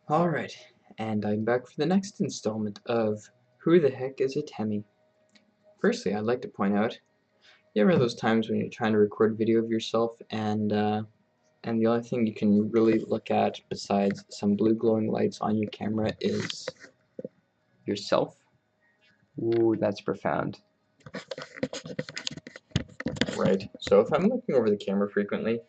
Alright, and I'm back for the next installment of Who the Heck is Atemi? Firstly, I'd like to point out, you ever have those times when you're trying to record video of yourself and the only thing you can really look at besides some blue glowing lights on your camera is yourself? Ooh, that's profound. Right, so if I'm looking over the camera frequently,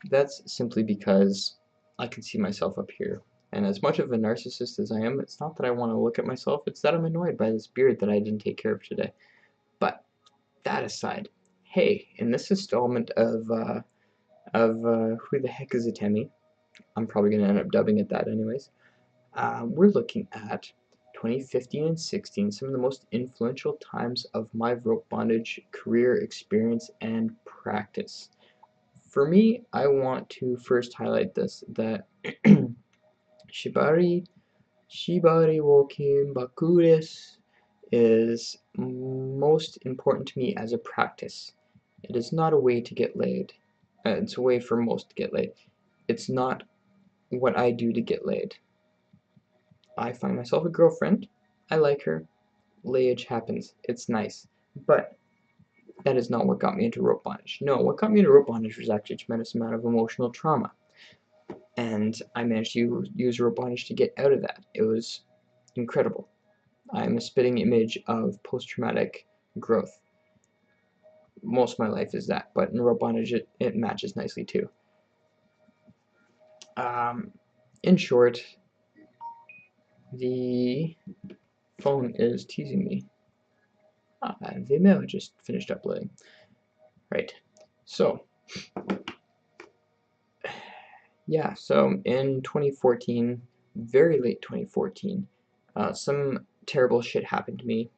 that's simply because I can see myself up here. And as much of a narcissist as I am, it's not that I want to look at myself, it's that I'm annoyed by this beard that I didn't take care of today. But that aside, hey, in this installment of Who the Heck is Atemi, I'm probably going to end up dubbing it that anyways, we're looking at 2015 and 16, some of the most influential times of my rope bondage career experience and practice. For me, I want to first highlight this, that Shibari wo Kinbaku is most important to me as a practice. It is not a way to get laid. It's a way for most to get laid. It's not what I do to get laid. I find myself a girlfriend. I like her. Layage happens. It's nice. But that is not what got me into rope bondage. No, what got me into rope bondage was actually a tremendous amount of emotional trauma. And I managed to use rope bondage to get out of that. It was incredible. I'm a spitting image of post-traumatic growth. Most of my life is that, but in rope bondage it matches nicely too. In short, the phone is teasing me. The email just finished uploading. Right. So, yeah, so in 2014, very late 2014, some terrible shit happened to me.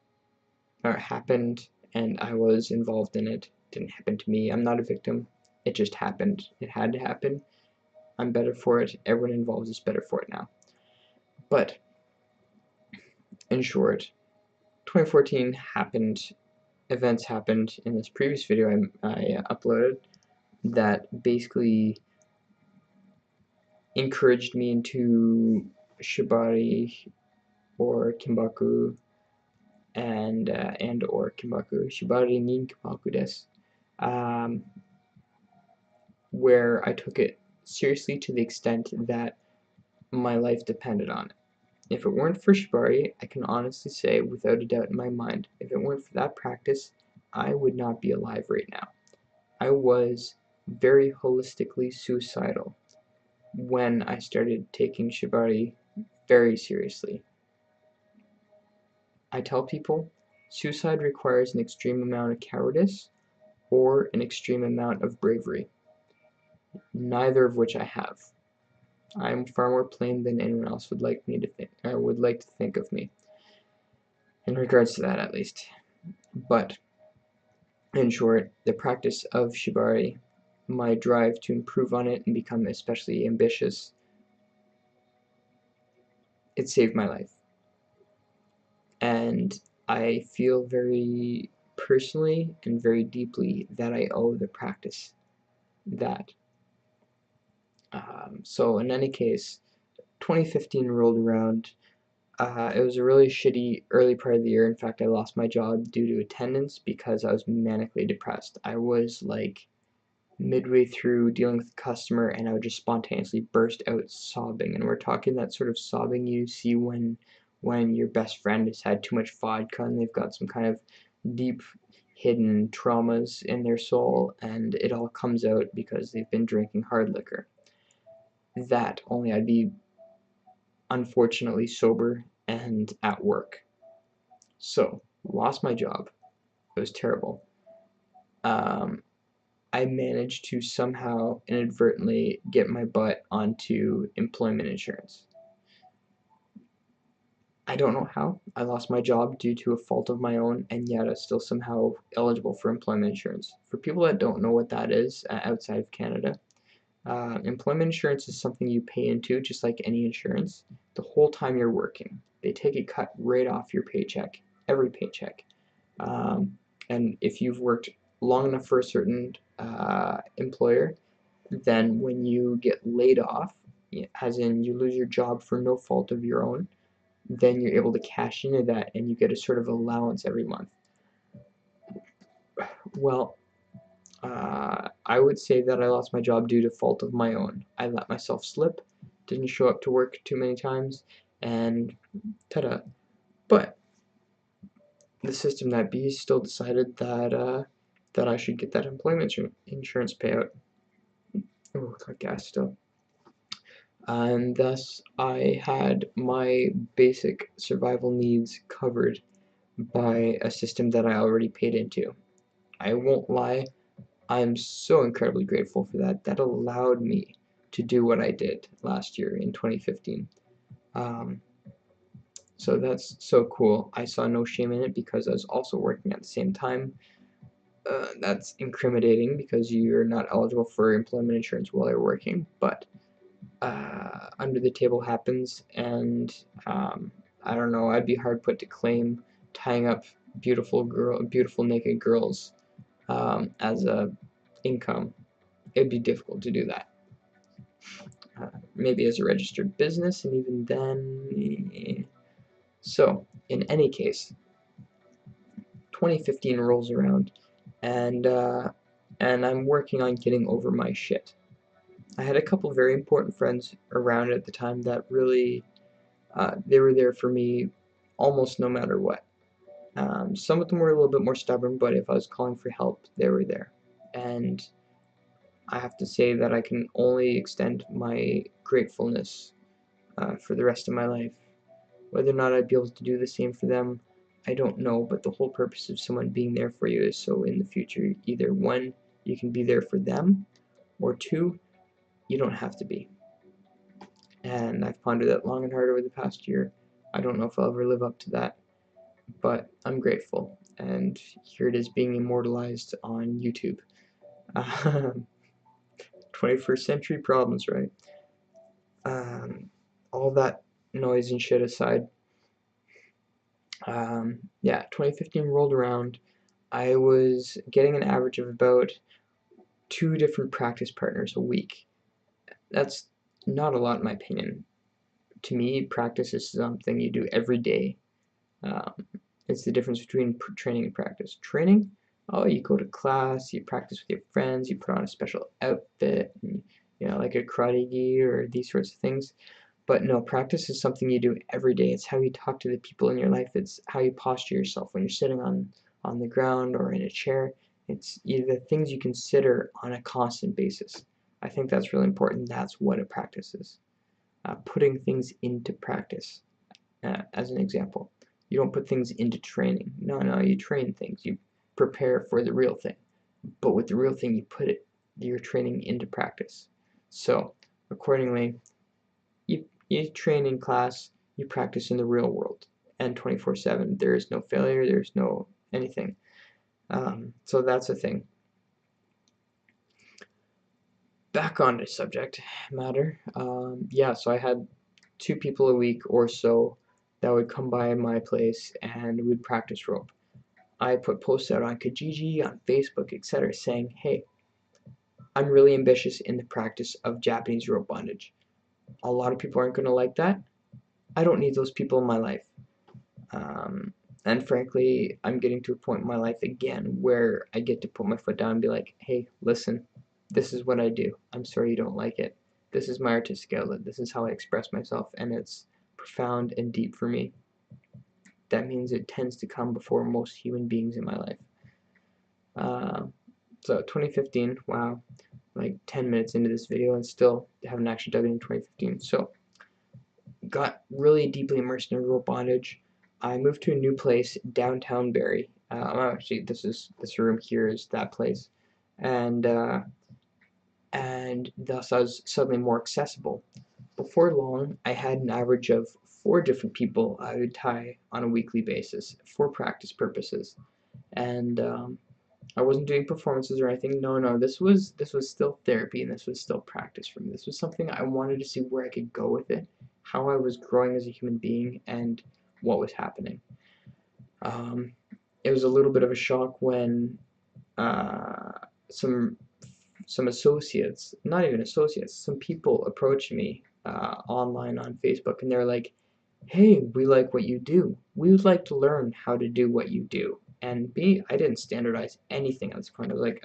Or happened, and I was involved in it. It didn't happen to me. I'm not a victim. It just happened. It had to happen. I'm better for it. Everyone involved is better for it now. But, in short, 2014 happened, events happened in this previous video I uploaded that basically encouraged me into Shibari or Kinbaku and or Kinbaku, Shibari and Kinbaku desu, where I took it seriously to the extent that my life depended on it. If it weren't for Shibari, I can honestly say without a doubt in my mind, if it weren't for that practice, I would not be alive right now. I was very holistically suicidal when I started taking Shibari very seriously. I tell people, suicide requires an extreme amount of cowardice or an extreme amount of bravery, neither of which I have. I'm far more plain than anyone else would like me to think, would like to think of me, in regards to that at least. But in short, the practice of Shibari, my drive to improve on it and become especially ambitious, it saved my life. And I feel very personally and very deeply that I owe the practice that. So in any case, 2015 rolled around. It was a really shitty early part of the year. In fact, I lost my job due to attendance because I was manically depressed. I was like midway through dealing with a customer and I would just spontaneously burst out sobbing. And we're talking that sort of sobbing you see when your best friend has had too much vodka and they've got some kind of deep hidden traumas in their soul and it all comes out because they've been drinking hard liquor. That, only I'd be unfortunately sober and at work. So, lost my job. It was terrible. I managed to somehow inadvertently get my butt onto employment insurance. I don't know how. I lost my job due to a fault of my own, and yet I was still somehow eligible for employment insurance. For people that don't know what that is outside of Canada, employment insurance is something you pay into just like any insurance the whole time you're working. They take a cut right off your paycheck, every paycheck. And if you've worked long enough for a certain employer, then when you get laid off, as in you lose your job for no fault of your own, then you're able to cash into that and you get a sort of allowance every month. Well, I would say that I lost my job due to fault of my own. I let myself slip, didn't show up to work too many times, and ta-da. But the system that be still decided that I should get that employment insurance payout. Oh, got gas still. And thus I had my basic survival needs covered by a system that I already paid into. I won't lie, I'm so incredibly grateful for that. That allowed me to do what I did last year in 2015. Um, so that's so cool. I saw no shame in it because I was also working at the same time. That's incriminating because you're not eligible for employment insurance while you're working, but under the table happens, and I don't know, I'd be hard put to claim tying up beautiful naked girls as a income. It'd be difficult to do that. Maybe as a registered business, and even then. So, in any case, 2015 rolls around, and I'm working on getting over my shit. I had a couple very important friends around at the time that really, they were there for me almost no matter what. Some of them were a little bit more stubborn, but if I was calling for help, they were there. And I have to say that I can only extend my gratefulness for the rest of my life. Whether or not I'd be able to do the same for them, I don't know, but the whole purpose of someone being there for you is so in the future, either one, you can be there for them, or two, you don't have to be. And I've pondered that long and hard over the past year. I don't know if I'll ever live up to that, but I'm grateful. And here it is being immortalized on YouTube. 21st century problems, right? All that noise and shit aside, yeah, 2015 rolled around. I was getting an average of about 2 different practice partners a week. That's not a lot in my opinion. To me, practice is something you do every day. Um, it's the difference between training and practice. Training, oh, you go to class, you practice with your friends, you put on a special outfit, and, like a karate gi or these sorts of things. But no, practice is something you do every day. It's how you talk to the people in your life. It's how you posture yourself when you're sitting on the ground or in a chair. It's the things you consider on a constant basis. I think that's really important. That's what a practice is. Putting things into practice, as an example. You don't put things into training. No, you train things. You prepare for the real thing. But with the real thing, you put your training into practice. So, accordingly, you train in class, you practice in the real world, and 24/7. There is no failure, there's no anything. So that's a thing. Back on the subject matter. Yeah, so I had 2 people a week or so that would come by my place and we'd practice rope. I put posts out on Kijiji, on Facebook, etc., saying, hey, I'm really ambitious in the practice of Japanese rope bondage. A lot of people aren't going to like that. I don't need those people in my life. And frankly, I'm getting to a point in my life again where I get to put my foot down and be like, hey, listen, this is what I do. I'm sorry you don't like it. This is my artistic outlet. This is how I express myself, and it's profound and deep for me. That means it tends to come before most human beings in my life. So 2015, wow, like 10 minutes into this video and still haven't actually dug into 2015. So got really deeply immersed in rope bondage. I moved to a new place downtown Barrie. Actually, this room here is that place, and thus I was suddenly more accessible. Before long, I had an average of 4 different people I would tie on a weekly basis for practice purposes, and I wasn't doing performances or anything. No, this was still therapy, and this was still practice for me. This was something I wanted to see where I could go with it, how I was growing as a human being, and what was happening. It was a little bit of a shock when some associates, not even associates, some people approached me online on Facebook, and they're like, "Hey, we like what you do. We would like to learn how to do what you do." And B, I didn't standardize anything at this point. I was like,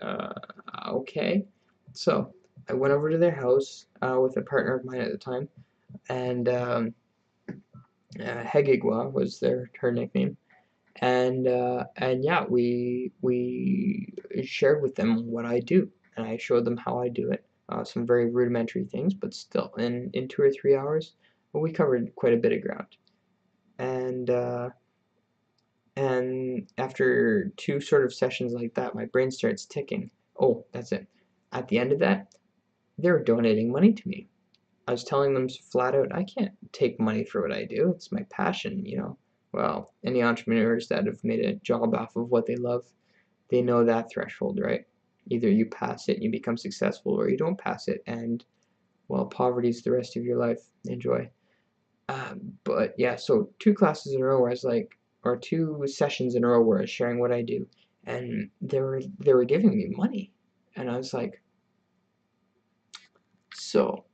okay. So I went over to their house with a partner of mine at the time, and Hegigwa was her nickname, and yeah, we shared with them what I do, and I showed them how I do it. Some very rudimentary things, but still, in 2 or 3 hours, we covered quite a bit of ground. And and after two sort of sessions like that, my brain starts ticking. Oh, that's it. At the end of that, they're donating money to me. I was telling them flat out, I can't take money for what I do. It's my passion, you know. Well, any entrepreneurs that have made a job off of what they love, they know that threshold, right? Either you pass it and you become successful, or you don't pass it, and well, poverty's the rest of your life. Enjoy. But yeah, so two classes in a row where I was like, or two sessions in a row where I was sharing what I do, and they were giving me money, and I was like, so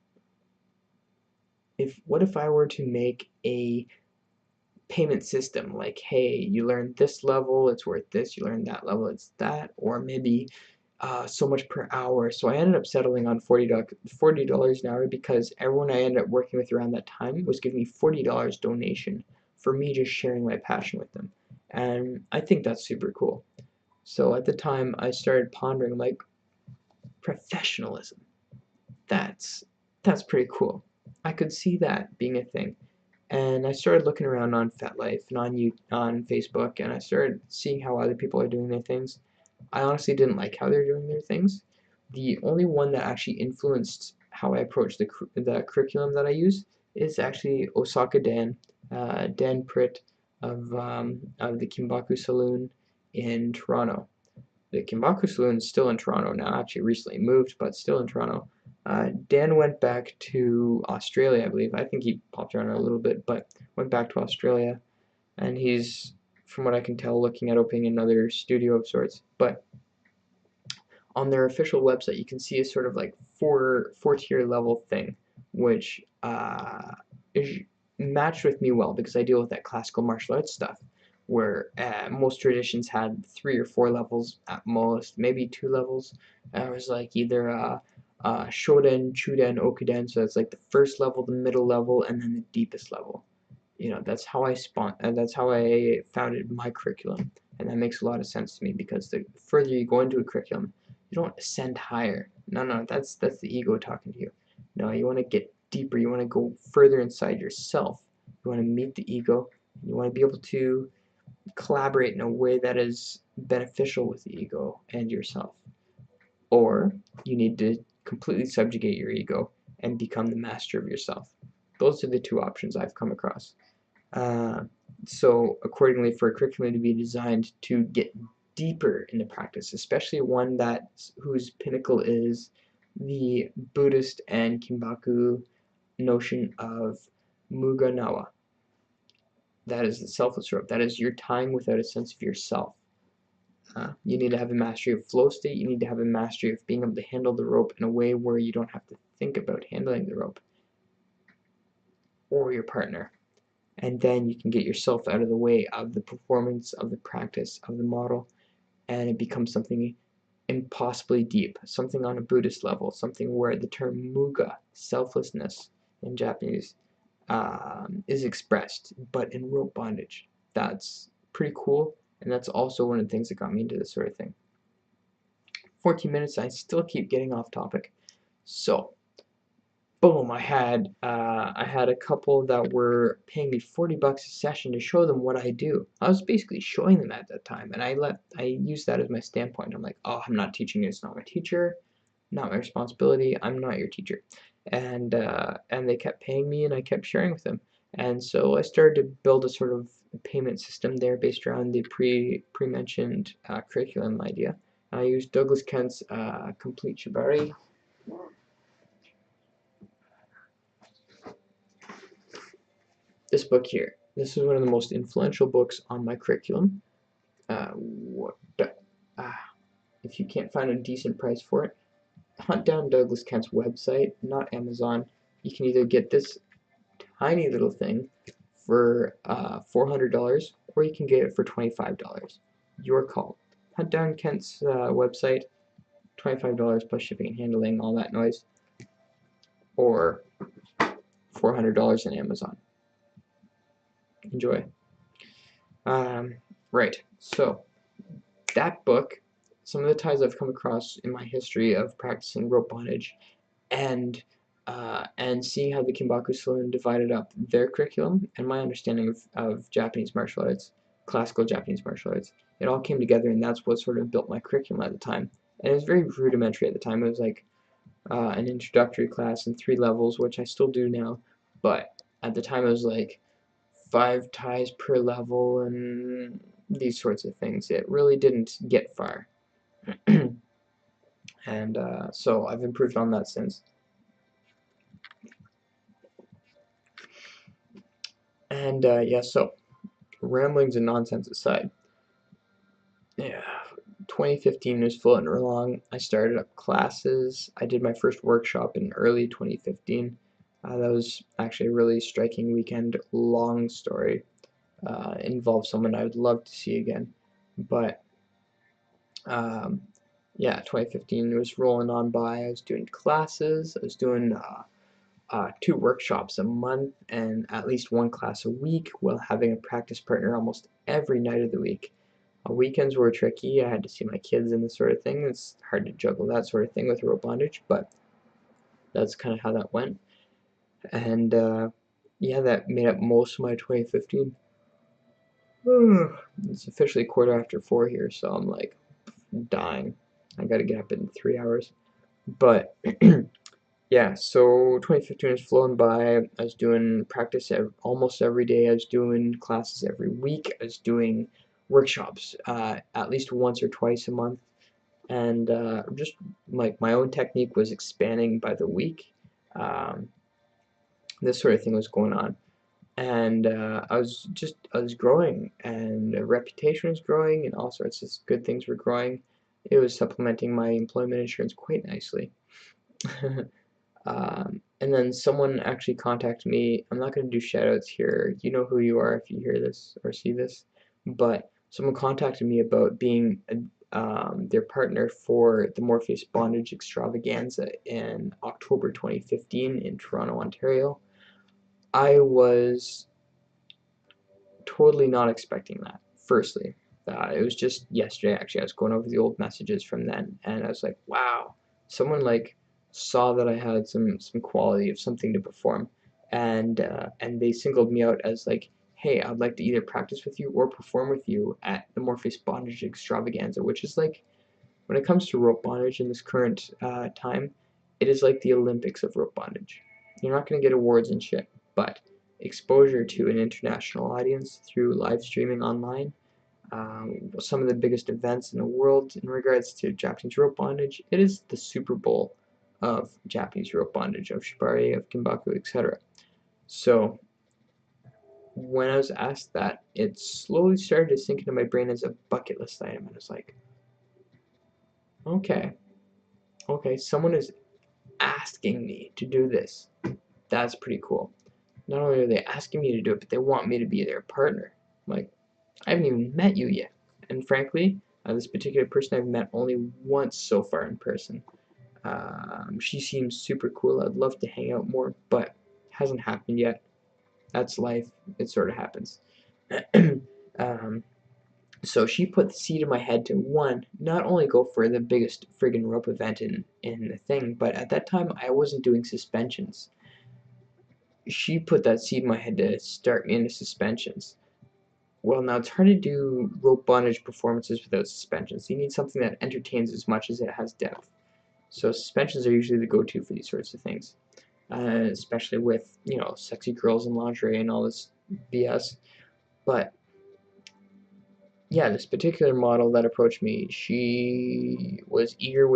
what if I were to make a payment system, like, hey, you learn this level, it's worth this, you learn that level, it's that, or maybe so much per hour. So I ended up settling on $40 an hour because everyone I ended up working with around that time was giving me $40 donation for me just sharing my passion with them. And I think that's super cool. So at the time I started pondering, like, professionalism. That's that's pretty cool. I could see that being a thing. And I started looking around on FetLife and on Facebook, and I started seeing how other people are doing their things. I honestly didn't like how they're doing their things. The only one that actually influenced how I approach the curriculum that I use is actually Osaka Dan, Dan Pritt of the Kinbaku Saloon in Toronto. The Kinbaku Saloon is still in Toronto now, actually recently moved, but still in Toronto. Dan went back to Australia, I believe. I think he popped around a little bit, but went back to Australia, and he's, from what I can tell, looking at opening another studio of sorts. But on their official website, you can see a sort of like four-tier level thing, which is matched with me well because I deal with that classical martial arts stuff, where most traditions had 3 or 4 levels at most, maybe 2 levels. It was like either Shoden, Chuden, Okuden, so it's like the first level, the middle level, and then the deepest level. You know, that's how I founded my curriculum, and that makes a lot of sense to me because the further you go into a curriculum, you don't ascend higher. No, that's the ego talking to you. No, you want to get deeper. You want to go further inside yourself. You want to meet the ego. You want to be able to collaborate in a way that is beneficial with the ego and yourself. Or you need to completely subjugate your ego and become the master of yourself. Those are the two options I've come across. Uh, so accordingly, for a curriculum to be designed to get deeper into practice, especially one whose pinnacle is the Buddhist and Kinbaku notion of Muga Nawa. That is the selfless rope. That is your time without a sense of yourself. You need to have a mastery of flow state. You need to have a mastery of being able to handle the rope in a way where you don't have to think about handling the rope or your partner. And then you can get yourself out of the way of the performance, of the practice, of the model, and it becomes something impossibly deep, something on a Buddhist level, something where the term muga, selflessness in Japanese, is expressed, but in rope bondage. That's pretty cool, and that's also one of the things that got me into this sort of thing. 14 minutes, I still keep getting off topic. So, boom, I had a couple that were paying me $40 a session to show them what I do. I was basically showing them at that time, and I used that as my standpoint. I'm like, oh, I'm not teaching you. It's not my teacher, not my responsibility. I'm not your teacher. And they kept paying me, and I kept sharing with them. And so I started to build a sort of payment system there based around the pre-mentioned curriculum idea. I used Douglas Kent's Complete Shibari. This book here. This is one of the most influential books on my curriculum. What? If you can't find a decent price for it, hunt down Douglas Kent's website, not Amazon. you can either get this tiny little thing for $400, or you can get it for $25. Your call. Hunt down Kent's website, $25 plus shipping and handling, all that noise, or $400 on Amazon. Enjoy. Right, so that book, some of the ties I've come across in my history of practicing rope bondage, and seeing how the Kinbaku Saloon divided up their curriculum and my understanding of Japanese martial arts, classical Japanese martial arts, it all came together, and that's what sort of built my curriculum at the time. And it was very rudimentary at the time. It was like an introductory class in 3 levels, which I still do now, but at the time it was like 5 ties per level and these sorts of things. It really didn't get far. And so I've improved on that since. And yeah, so ramblings and nonsense aside, yeah, 2015 was floating along. I started up classes. I did my first workshop in early 2015. That was actually a really striking weekend. Long story. Involved someone I would love to see again. But um, yeah, 2015 was rolling on by. I was doing classes. I was doing 2 workshops a month and at least 1 class a week, while having a practice partner almost every night of the week. Weekends were tricky. I had to see my kids and this sort of thing. It's hard to juggle that sort of thing with rope bondage, but that's kind of how that went. And yeah, that made up most of my 2015. It's officially 4:15 here, so I'm like dying. I gotta get up in 3 hours. But yeah, so 2015 has flown by. I was doing practice almost every day. I was doing classes every week. I was doing workshops at least once or twice a month. And just like my own technique was expanding by the week. Um, this sort of thing was going on. And I was growing, and a reputation was growing, and all sorts of good things were growing. It was supplementing my employment insurance quite nicely. And then someone actually contacted me. I'm not going to do shoutouts here. You know who you are if you hear this or see this. But someone contacted me about being their partner for the Morpheus Bondage Extravaganza in October 2015 in Toronto, Ontario. I was totally not expecting that, firstly. It was just yesterday, actually. I was going over the old messages from then, and I was like, wow, someone like saw that I had some quality of something to perform, and they singled me out as like, hey, I'd like to either practice with you or perform with you at the Morpheus Bondage Extravaganza, which is like, when it comes to rope bondage in this current time, it is like the Olympics of rope bondage. You're not going to get awards and shit, but exposure to an international audience through live streaming online, some of the biggest events in the world in regards to Japanese rope bondage, it is the Super Bowl of Japanese rope bondage, of Shibari, of Kinbaku, etc. So when I was asked that, it slowly started to sink into my brain as a bucket list item, and I was like, okay, someone is asking me to do this. That's pretty cool. Not only are they asking me to do it, but they want me to be their partner. I'm like, I haven't even met you yet. And frankly, this particular person I've met only once so far in person. She seems super cool. I'd love to hang out more, but hasn't happened yet. That's life. It sort of happens. um, so she put the seed in my head to, one, not only go for the biggest friggin' rope event in the thing, but at that time I wasn't doing suspensions. She put that seed in my head to start me into suspensions. Well, now it's hard to do rope bondage performances without suspensions. You need something that entertains as much as it has depth. So suspensions are usually the go-to for these sorts of things, especially with, you know, sexy girls in lingerie and all this BS. But yeah, this particular model that approached me, she was eager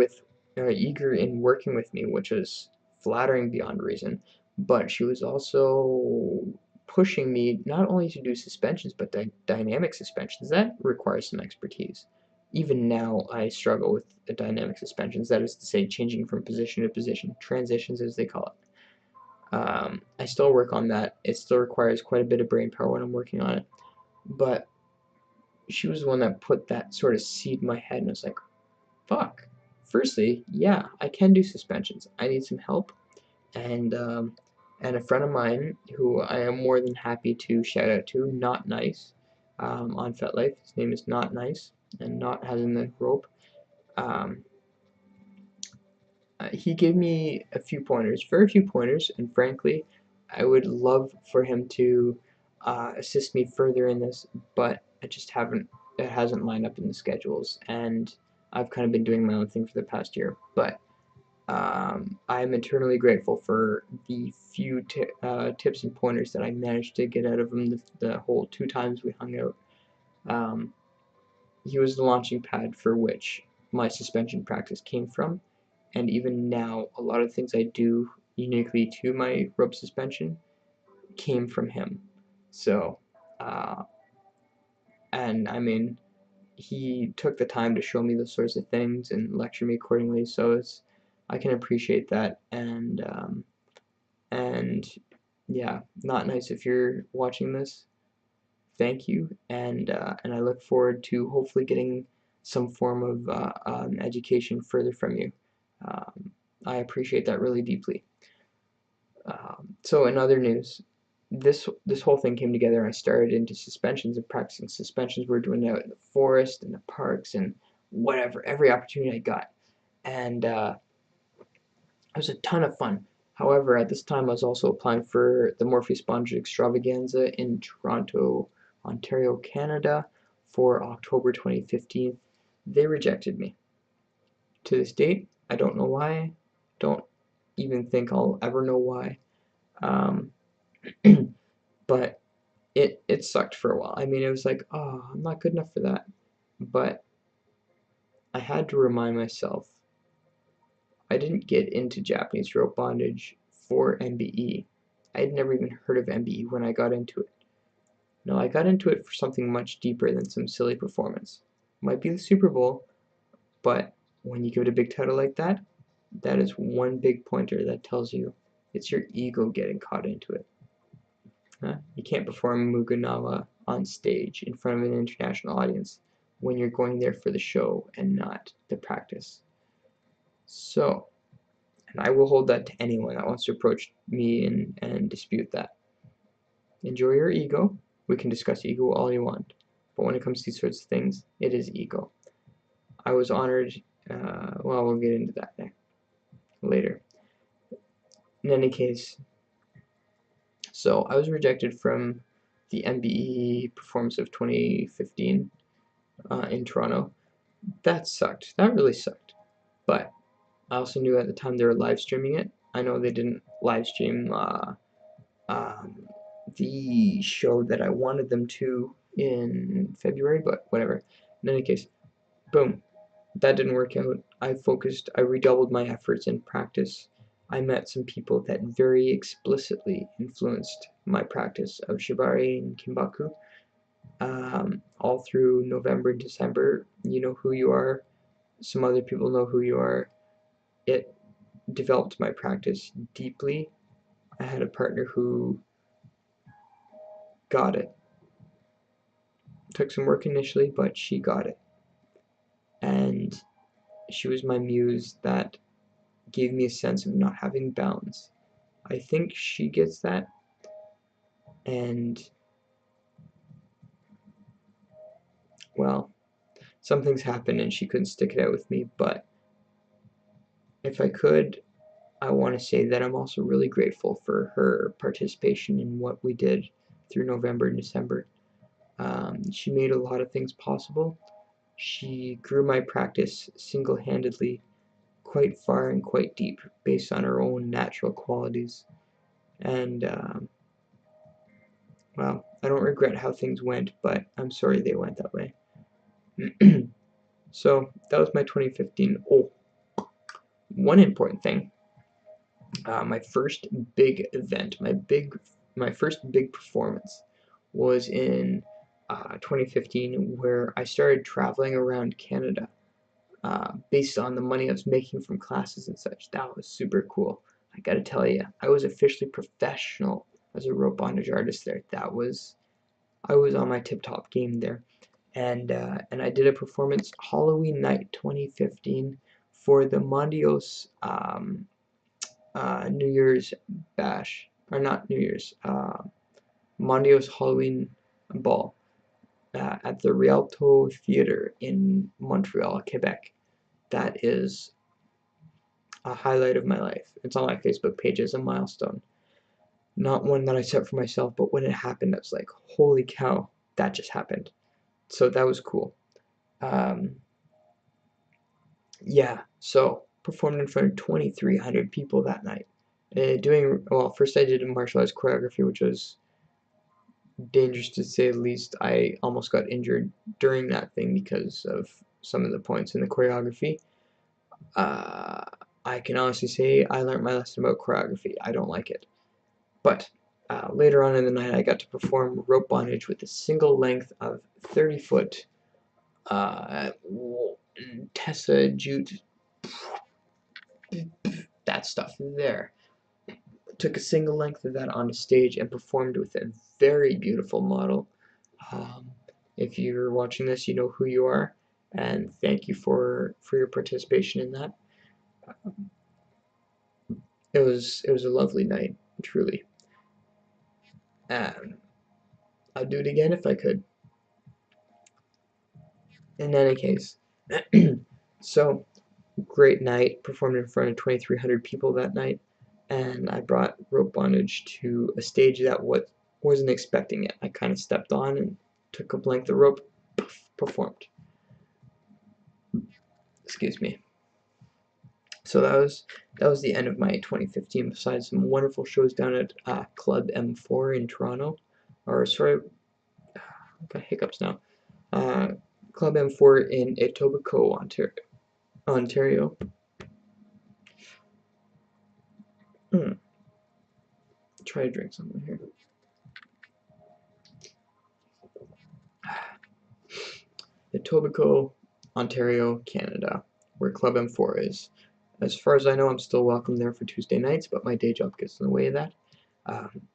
in working with me, which was flattering beyond reason. But she was also pushing me not only to do suspensions, but dynamic suspensions. That requires some expertise. Even now, I struggle with the dynamic suspensions. That is to say, changing from position to position, transitions as they call it. I still work on that. It still requires quite a bit of brain power when I'm working on it. But she was the one that put that sort of seed in my head, and I was like, fuck. Firstly, yeah, I can do suspensions. I need some help. And a friend of mine who I am more than happy to shout out to, Not Nice, on FetLife. His name is Not Nice, and Not has in the rope. Um, he gave me a few pointers, very few pointers, and frankly, I would love for him to assist me further in this, but I just haven't. It hasn't lined up in the schedules, and I've kind of been doing my own thing for the past year. But I'm eternally grateful for the few tips and pointers that I managed to get out of him the whole 2 times we hung out. Um, he was the launching pad for which my suspension practice came from, and even now, a lot of things I do uniquely to my rope suspension came from him. So, uh, and I mean, he took the time to show me those sorts of things and lecture me accordingly. So I can appreciate that, and yeah, Not Nice, if you're watching this, thank you, and I look forward to hopefully getting some form of education further from you. Um, I appreciate that really deeply. So in other news, this whole thing came together. I started into suspensions and practicing suspensions. We're doing it out in the forest, in the parks, and whatever, every opportunity I got, and it was a ton of fun. However, at this time, I was also applying for the Morpheus bondage extravaganza in Toronto, Ontario, Canada, for October 2015. They rejected me. To this date, I don't know why. Don't even think I'll ever know why. Um, but it sucked for a while. I mean, it was like, oh, I'm not good enough for that. But I had to remind myself I didn't get into Japanese rope bondage for MBE. I had never even heard of MBE when I got into it. No, I got into it for something much deeper than some silly performance. Might be the Super Bowl, but when you give it a big title like that, that is one big pointer that tells you it's your ego getting caught into it. You can't perform Mugunawa on stage in front of an international audience when you're going there for the show and not the practice. So, and I will hold that to anyone that wants to approach me and dispute that. Enjoy your ego. We can discuss ego all you want. But when it comes to these sorts of things, it is ego. I was honored. Well, we'll get into that later. In any case, so I was rejected from the MBE performance of 2015 in Toronto. That sucked. That really sucked. But I also knew at the time they were live streaming it. I know they didn't live stream um, the show that I wanted them to in February, but whatever. In any case, boom, that didn't work out. I redoubled my efforts in practice. I met some people that very explicitly influenced my practice of Shibari and Kinbaku. All through November and December, you know who you are. Some other people know who you are. It developed my practice deeply. I had a partner who got it. Took some work initially, but she got it. And she was my muse that gave me a sense of not having bounds. I think she gets that. And, well, some things happened and she couldn't stick it out with me. But if I could, I want to say that I'm also really grateful for her participation in what we did through November and December. She made a lot of things possible. She grew my practice single-handedly quite far and quite deep based on her own natural qualities. And, well, I don't regret how things went, but I'm sorry they went that way. So that was my 2015. Oh, one important thing. My first big event, my first big performance was in 2015, where I started traveling around Canada based on the money I was making from classes and such. That was super cool. I gotta tell you, I was officially professional as a rope bondage artist there. I was on my tip-top game there. And I did a performance Halloween night 2015 for the Mondios New Year's bash, or not New Year's, Mondios Halloween ball at the Rialto Theatre in Montreal, Quebec. That is a highlight of my life. It's on my Facebook page as a milestone. Not one that I set for myself, but when it happened, I was like, holy cow, that just happened. So that was cool. Yeah, so performed in front of 2,300 people that night. Well, first I did a martial arts choreography, which was dangerous to say the least. I almost got injured during that thing because of some of the points in the choreography. I can honestly say I learned my lesson about choreography. I don't like it. But later on in the night, I got to perform rope bondage with a single length of 30-foot Tessa Jute, that stuff there. Took a single length of that on stage and performed with a very beautiful model. Um, if you're watching this, you know who you are, and thank you for your participation in that. It was a lovely night, truly. Um, I'd do it again if I could. In any case, so great night. Performed in front of 2,300 people that night, and I brought rope bondage to a stage that wasn't expecting it. I kind of stepped on and took a length of rope, performed. Excuse me. So that was the end of my 2015. Besides some wonderful shows down at Club M4 in Toronto, or sorry, I've got hiccups now. Club M4 in Etobicoke, Ontario. Try to drink something here. Etobicoke, Ontario, Canada, where Club M4 is. As far as I know, I'm still welcome there for Tuesday nights, but my day job gets in the way of that.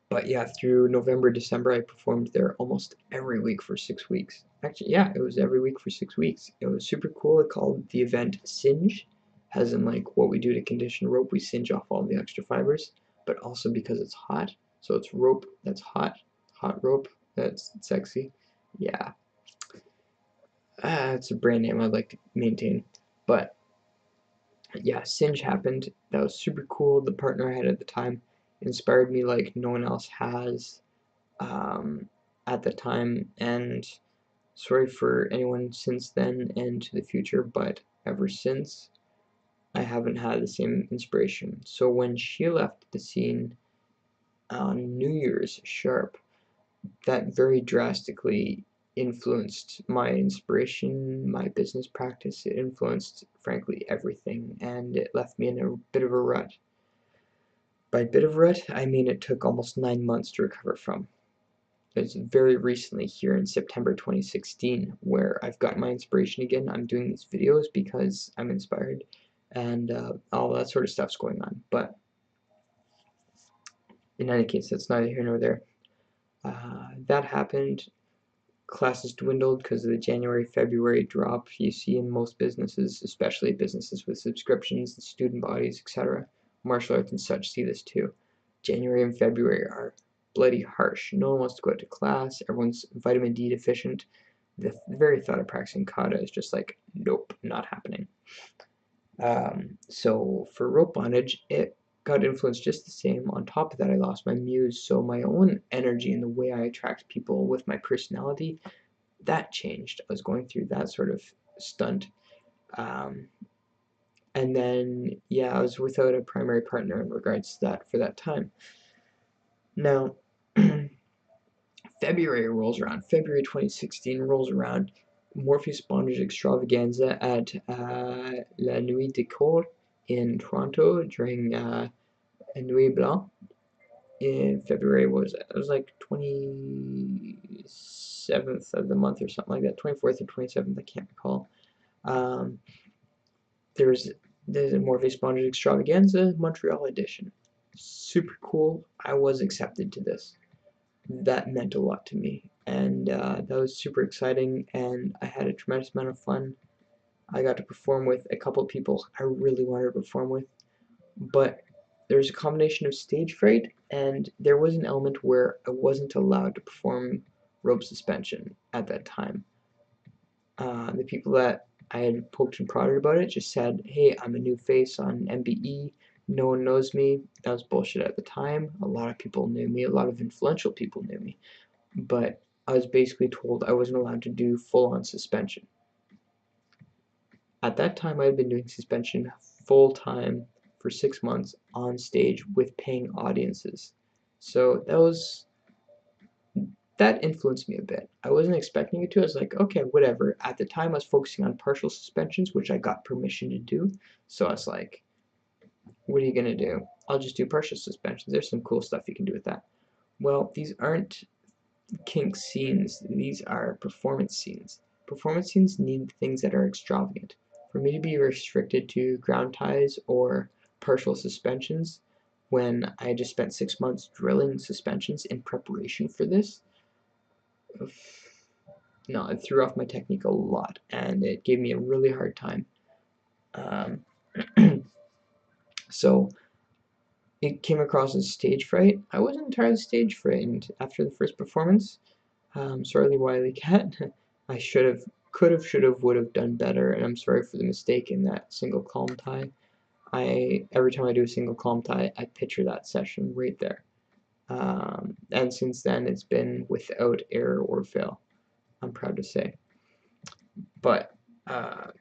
But yeah, through November, December, I performed there almost every week for 6 weeks. Actually, yeah, it was every week for 6 weeks. It was super cool. It called the event Singe, as in like what we do to condition rope. We singe off all the extra fibers, but also because it's hot. So it's rope that's hot, hot rope that's sexy. Yeah, it's a brand name I'd like to maintain. But yeah, Singe happened. That was super cool. The partner I had at the time inspired me like no one else has at the time. And sorry for anyone since then and to the future, but ever since, I haven't had the same inspiration. So when she left the scene on New Year's sharp, that very drastically influenced my inspiration, my business practice. It influenced, frankly, everything, and it left me in a bit of a rut. By bit of rut, I mean it took almost 9 months to recover from. It's very recently, here in September 2016, where I've got my inspiration again. I'm doing these videos because I'm inspired, and all that sort of stuff's going on. But in any case, that's neither here nor there. That happened. Classes dwindled because of the January-February drop you see in most businesses, especially businesses with subscriptions, the student bodies, etc. Martial arts and such see this too. January and February are bloody harsh. No one wants to go out to class. Everyone's vitamin D deficient. The very thought of practicing kata is just like, nope, not happening. So for rope bondage, it got influenced just the same. On top of that, I lost my muse, so my own energy and the way I attract people with my personality, that changed. I was going through that sort of stunt. And then, yeah, I was without a primary partner in regards to that for that time. Now, February rolls around. February 2016 rolls around. Morpheus Bondage Extravaganza at La Nuit des Corps in Toronto during Nuit Blanc in February. It was like 27th of the month or something like that, 24th or 27th, I can't recall. There's a Morpheus Bondage Extravaganza Montreal edition. super cool. I was accepted to this. That meant a lot to me, and that was super exciting, and I had a tremendous amount of fun. I got to perform with a couple of people I really wanted to perform with, but there's a combination of stage fright, and there was an element where I wasn't allowed to perform rope suspension at that time. The people that I had poked and prodded about it just said, hey, I'm a new face on MBE, no one knows me. That was bullshit at the time. A lot of people knew me, a lot of influential people knew me, but I was basically told I wasn't allowed to do full-on suspension. At that time, I had been doing suspension full-time for 6 months on stage with paying audiences. So that influenced me a bit. I wasn't expecting it to. I was like, okay, whatever. At the time, I was focusing on partial suspensions, which I got permission to do. So I was like, what are you going to do? I'll just do partial suspensions. There's some cool stuff you can do with that. Well, these aren't kink scenes. These are performance scenes. Performance scenes need things that are extravagant. For me to be restricted to ground ties or partial suspensions when I just spent 6 months drilling suspensions in preparation for this, no, it threw off my technique a lot, and it gave me a really hard time. Um, so it came across as stage fright. I wasn't entirely stage frightened after the first performance. Sorry, Wily Cat. I could have, should have, would have done better, and I'm sorry for the mistake in that single calm tie. Every time I do a single calm tie, I picture that session right there. And since then, it's been without error or fail, I'm proud to say. But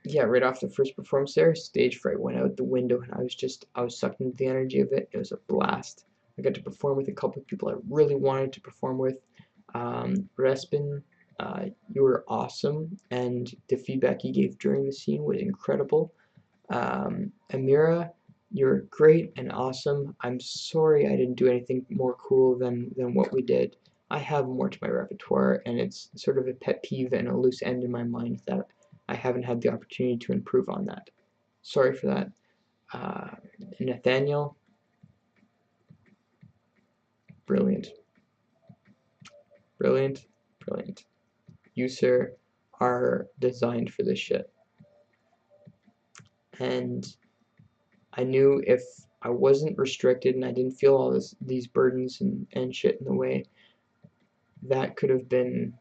yeah, right off the first performance there, stage fright went out the window, and I was sucked into the energy of it. It was a blast. I got to perform with a couple of people I really wanted to perform with. Respin, you were awesome, and the feedback you gave during the scene was incredible. Amira, you're great and awesome. I'm sorry I didn't do anything more cool than what we did. I have more to my repertoire, and it's sort of a pet peeve and a loose end in my mind that I haven't had the opportunity to improve on that. Sorry for that. Nathaniel, brilliant. Brilliant. Brilliant. You, sir, are designed for this shit. And I knew if I wasn't restricted and I didn't feel all these burdens and shit in the way, that could have been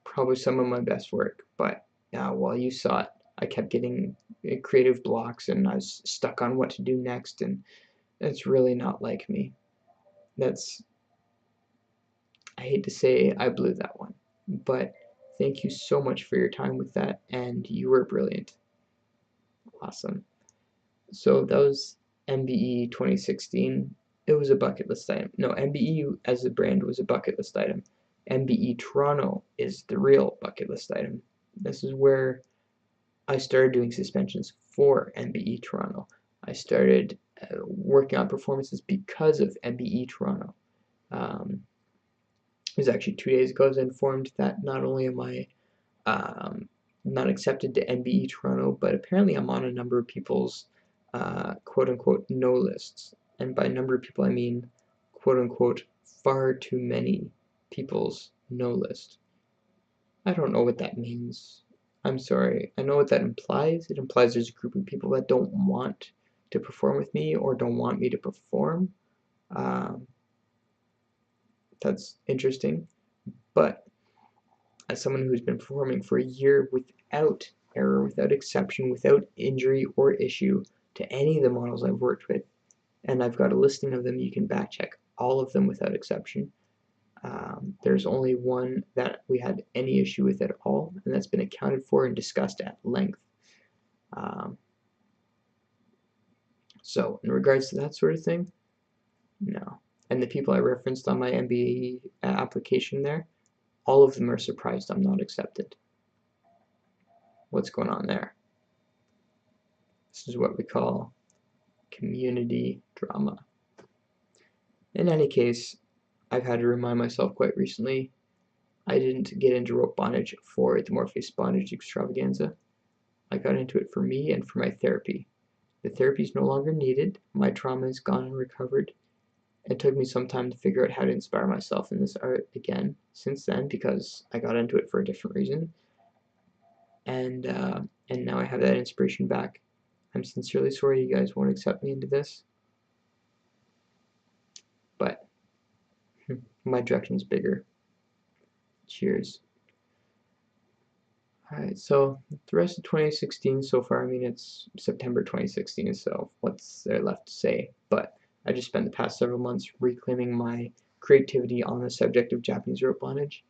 probably some of my best work. But while you saw it, I kept getting creative blocks, and I was stuck on what to do next, and that's really not like me. I hate to say I blew that one, but thank you so much for your time with that, and you were brilliant. Awesome. So that was MBE 2016. It was a bucket list item. No, MBE as a brand was a bucket list item. MBE Toronto is the real bucket list item. This is where I started doing suspensions for MBE Toronto. I started working on performances because of MBE Toronto. It was actually 2 days ago I was informed that not only am I not accepted to MBE Toronto, but apparently I'm on a number of people's quote-unquote no lists. And by number of people, I mean quote-unquote far too many people's no list. I don't know what that means. I'm sorry. I know what that implies. It implies there's a group of people that don't want to perform with me or don't want me to perform. That's interesting. But as someone who's been performing for a year without error, without exception, without injury or issue to any of the models I've worked with, and I've got a listing of them, you can back check all of them without exception. There's only one that we had any issue with at all, and that's been accounted for and discussed at length. So in regards to that sort of thing, no. And the people I referenced on my MBA application there, all of them are surprised I'm not accepted. What's going on there? This is what we call community drama. In any case, I've had to remind myself quite recently, I didn't get into rope bondage for the Morpheus bondage extravaganza. I got into it for me and for my therapy. The therapy is no longer needed. My trauma is gone and recovered. It took me some time to figure out how to inspire myself in this art again since then, because I got into it for a different reason. And now I have that inspiration back. I'm sincerely sorry you guys won't accept me into this, but my direction's bigger. Cheers. Alright, so the rest of 2016 so far, I mean, it's September 2016, so what's there left to say? But I just spent the past several months reclaiming my creativity on the subject of Japanese rope bondage.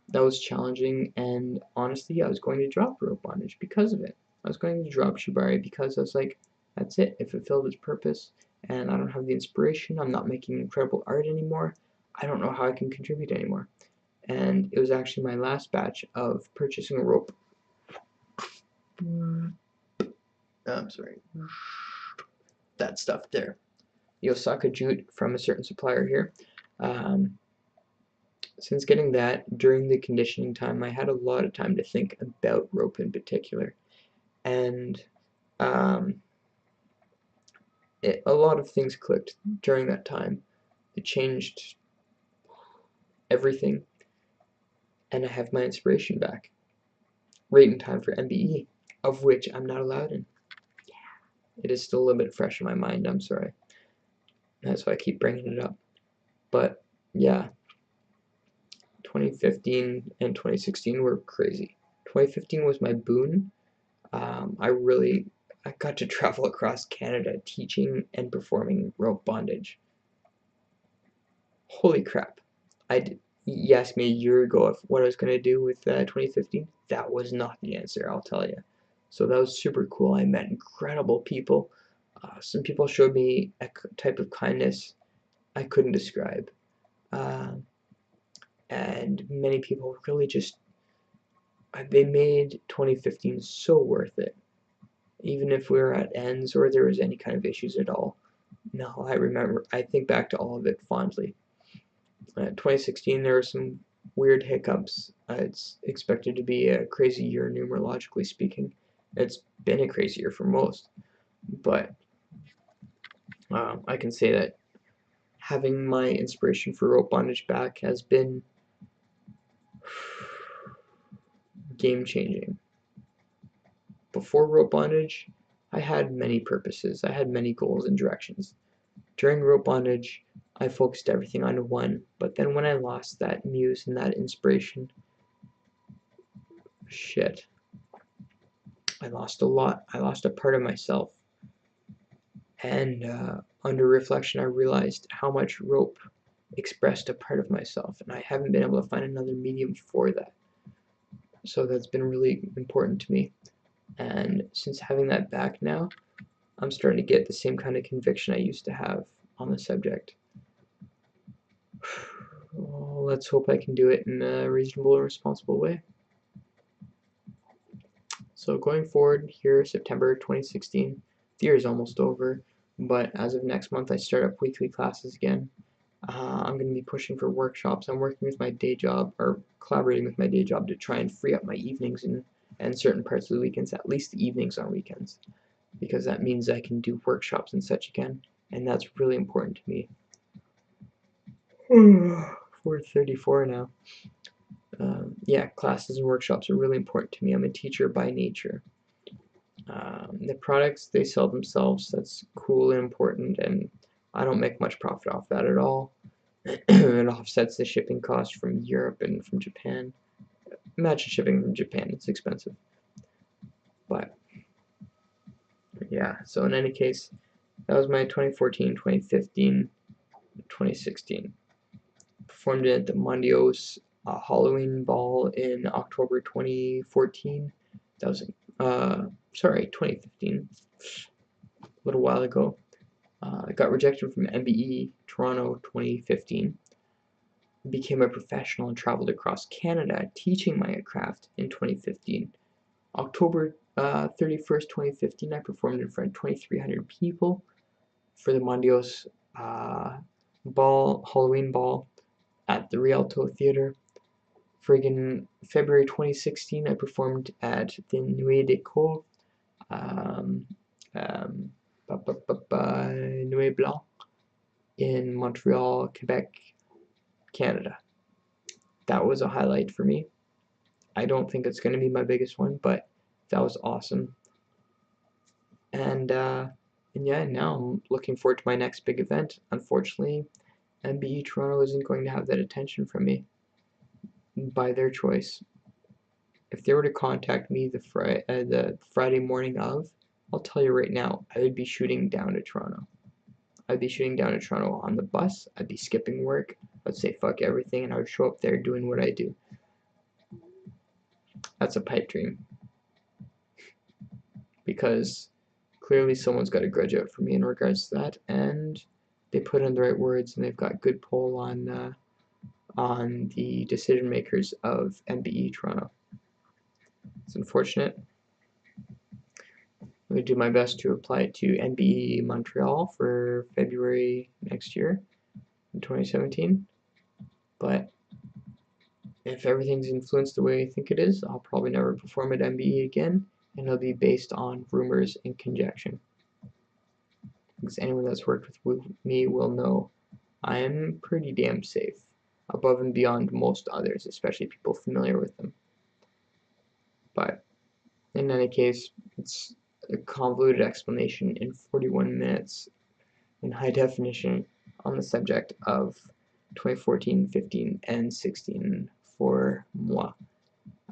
That was challenging, and honestly, I was going to drop rope bondage because of it. I was going to drop Shibari because I was like, that's it, it fulfilled its purpose, and I don't have the inspiration, I'm not making incredible art anymore, I don't know how I can contribute anymore. And it was actually my last batch of purchasing a rope. I'm sorry. That stuff there. The Osaka jute from a certain supplier here. Since getting that, during the conditioning time, I had a lot of time to think about rope in particular. And a lot of things clicked during that time. It changed everything. And I have my inspiration back. Right in time for MBE, of which I'm not allowed in. It is still a little bit fresh in my mind, I'm sorry. That's why I keep bringing it up. But yeah, 2015 and 2016 were crazy. 2015 was my boon. I got to travel across Canada teaching and performing rope bondage. Holy crap. You asked me a year ago if what I was going to do with 2015. That was not the answer, I'll tell you. So that was super cool. I met incredible people. Some people showed me a type of kindness I couldn't describe. And many people really just, they made 2015 so worth it. Even if we were at ends or there was any kind of issues at all. No, I think back to all of it fondly. 2016, there were some weird hiccups. It's expected to be a crazy year numerologically speaking. It's been a crazy year for most, but I can say that having my inspiration for rope bondage back has been game-changing. Before rope bondage, I had many purposes. I had many goals and directions. During rope bondage, I focused everything on one, but then when I lost that muse and that inspiration, shit, I lost a lot. I lost a part of myself. And under reflection, I realized how much rope expressed a part of myself, and I haven't been able to find another medium for that. So that's been really important to me. And since having that back now, I'm starting to get the same kind of conviction I used to have on the subject. Well, let's hope I can do it in a reasonable and responsible way. So going forward here, September 2016, the year is almost over, but as of next month I start up weekly classes again. I'm going to be pushing for workshops. I'm working with my day job, or collaborating with my day job, to try and free up my evenings and certain parts of the weekends, at least the evenings on weekends, because that means I can do workshops and such again, and that's really important to me. We're 34 now. Yeah, classes and workshops are really important to me. I'm a teacher by nature. The products they sell themselves, that's cool and important, and I don't make much profit off that at all. It offsets the shipping cost from Europe and from Japan. Imagine shipping from Japan, it's expensive. But yeah, so in any case, that was my 2014, 2015, 2016. Performed it at the Mondios Halloween Ball in October 2014. That was, 2015, a little while ago. I got rejected from MBE Toronto 2015. Became a professional and traveled across Canada teaching my craft in 2015. October 31st, 2015, I performed in front of 2,300 people for the Mondios Halloween Ball at the Rialto Theatre. Friggin' February 2016, I performed at the Nuit des Cours Nuit Blanc in Montreal, Quebec, Canada. That was a highlight for me. I don't think it's going to be my biggest one, but that was awesome. And yeah, now I'm looking forward to my next big event. Unfortunately, MBE Toronto isn't going to have that attention from me by their choice. If they were to contact me the Friday morning of, I'll tell you right now, I would be shooting down to Toronto. I'd be shooting down to Toronto on the bus. I'd be skipping work. I'd say fuck everything, and I would show up there doing what I do. That's a pipe dream. Because clearly someone's got a grudge out for me in regards to that, and they put in the right words, and they've got good pull on the decision makers of MBE Toronto. It's unfortunate. I'm going to do my best to apply it to MBE Montreal for February next year, in 2017. But if everything's influenced the way I think it is, I'll probably never perform at MBE again, and it'll be based on rumors and conjecture. Because anyone that's worked with me will know I am pretty damn safe, above and beyond most others, especially people familiar with them. But in any case, it's a convoluted explanation in 41 minutes in high definition on the subject of 2014, 15, and 16 for moi.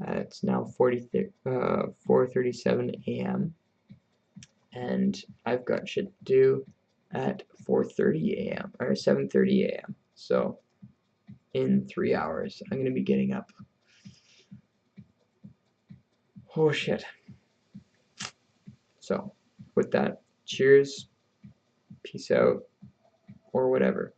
It's now 4:37 a.m. and I've got shit to do at 4:30 a.m. or 7:30 a.m. So in 3 hours, I'm gonna be getting up. Oh shit. So with that, cheers, peace out, or whatever.